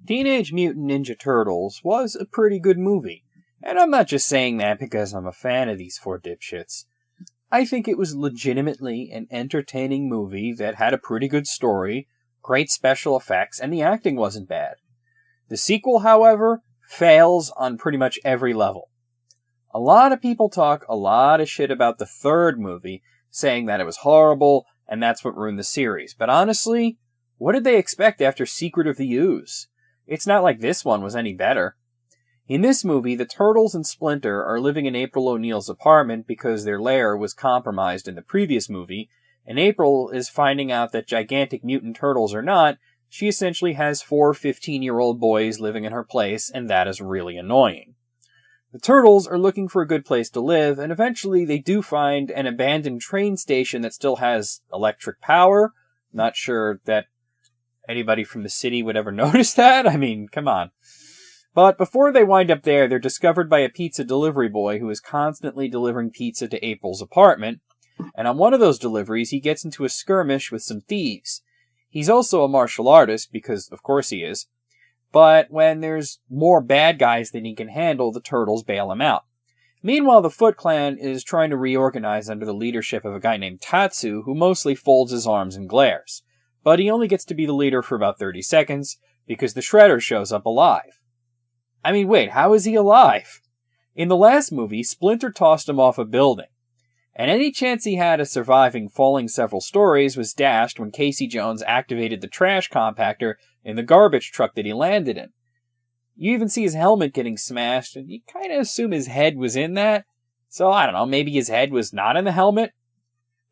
Teenage Mutant Ninja Turtles was a pretty good movie, and I'm not just saying that because I'm a fan of these four dipshits. I think it was legitimately an entertaining movie that had a pretty good story, great special effects, and the acting wasn't bad. The sequel, however, fails on pretty much every level. A lot of people talk a lot of shit about the third movie, saying that it was horrible, and that's what ruined the series. But honestly, what did they expect after Secret of the Ooze? It's not like this one was any better. In this movie, the Turtles and Splinter are living in April O'Neil's apartment because their lair was compromised in the previous movie, and April is finding out that gigantic mutant turtles or not, she essentially has 4 15-year-old boys living in her place, and that is really annoying. The Turtles are looking for a good place to live, and eventually they do find an abandoned train station that still has electric power. Not sure that anybody from the city would ever notice that. I mean, come on. But before they wind up there, they're discovered by a pizza delivery boy who is constantly delivering pizza to April's apartment. And on one of those deliveries, he gets into a skirmish with some thieves. He's also a martial artist, because of course he is. But when there's more bad guys than he can handle, the Turtles bail him out. Meanwhile, the Foot Clan is trying to reorganize under the leadership of a guy named Tatsu, who mostly folds his arms and glares. But he only gets to be the leader for about 30 seconds, because the Shredder shows up alive. I mean, wait, how is he alive? In the last movie, Splinter tossed him off a building, and any chance he had of surviving falling several stories was dashed when Casey Jones activated the trash compactor in the garbage truck that he landed in. You even see his helmet getting smashed, and you kind of assume his head was in that. So, I don't know, maybe his head was not in the helmet?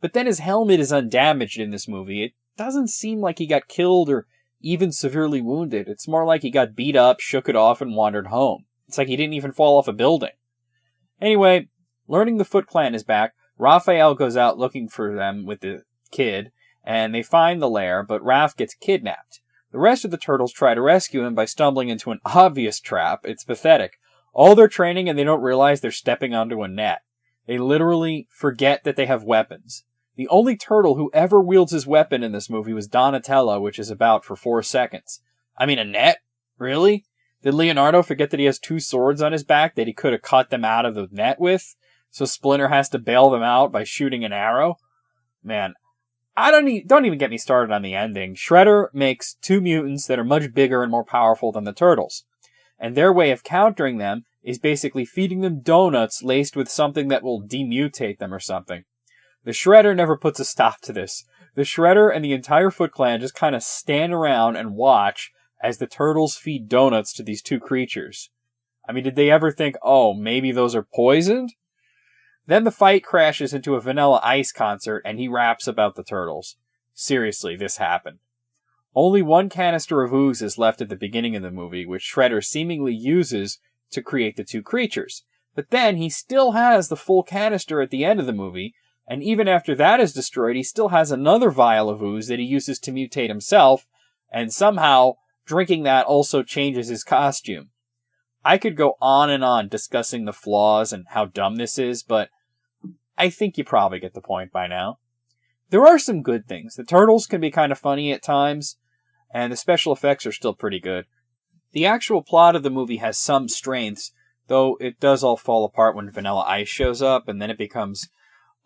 But then his helmet is undamaged in this movie. It doesn't seem like he got killed or even severely wounded. It's more like he got beat up, shook it off, and wandered home. It's like he didn't even fall off a building. Anyway, learning the Foot Clan is back, Raphael goes out looking for them with the kid, and they find the lair, but Raph gets kidnapped. The rest of the Turtles try to rescue him by stumbling into an obvious trap. It's pathetic. All their training and they don't realize they're stepping onto a net. They literally forget that they have weapons. The only turtle who ever wields his weapon in this movie was Donatello, which is about for 4 seconds. I mean, a net? Really? Did Leonardo forget that he has 2 swords on his back that he could have cut them out of the net with? So Splinter has to bail them out by shooting an arrow? Man, don't even get me started on the ending. Shredder makes 2 mutants that are much bigger and more powerful than the Turtles. And their way of countering them is basically feeding them donuts laced with something that will demutate them or something. The Shredder never puts a stop to this. The Shredder and the entire Foot Clan just kind of stand around and watch as the Turtles feed donuts to these 2 creatures. I mean, did they ever think, oh, maybe those are poisoned? Then the fight crashes into a Vanilla Ice concert, and he raps about the Turtles. Seriously, this happened. Only 1 canister of ooze is left at the beginning of the movie, which Shredder seemingly uses to create the 2 creatures. But then he still has the full canister at the end of the movie, and even after that is destroyed, he still has another vial of ooze that he uses to mutate himself, and somehow drinking that also changes his costume. I could go on and on discussing the flaws and how dumb this is, but I think you probably get the point by now. There are some good things. The Turtles can be kind of funny at times, and the special effects are still pretty good. The actual plot of the movie has some strengths, though it does all fall apart when Vanilla Ice shows up, and then it becomes,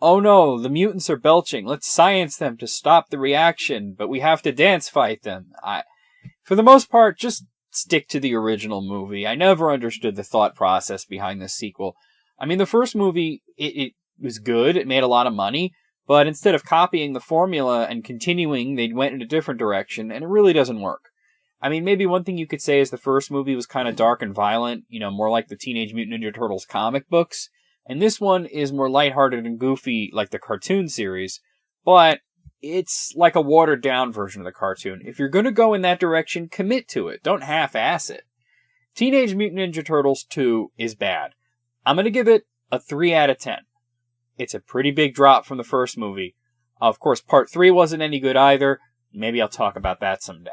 oh no, the mutants are belching, let's science them to stop the reaction, but we have to dance fight them. For the most part, just stick to the original movie. I never understood the thought process behind this sequel. I mean, the first movie, it was good, it made a lot of money, but instead of copying the formula and continuing, they went in a different direction, and it really doesn't work. I mean, maybe one thing you could say is the first movie was kind of dark and violent, more like the Teenage Mutant Ninja Turtles comic books, and this one is more lighthearted and goofy like the cartoon series, but it's like a watered-down version of the cartoon. If you're going to go in that direction, commit to it. Don't half-ass it. Teenage Mutant Ninja Turtles 2 is bad. I'm going to give it a 3 out of 10. It's a pretty big drop from the first movie. Of course, Part 3 wasn't any good either. Maybe I'll talk about that someday.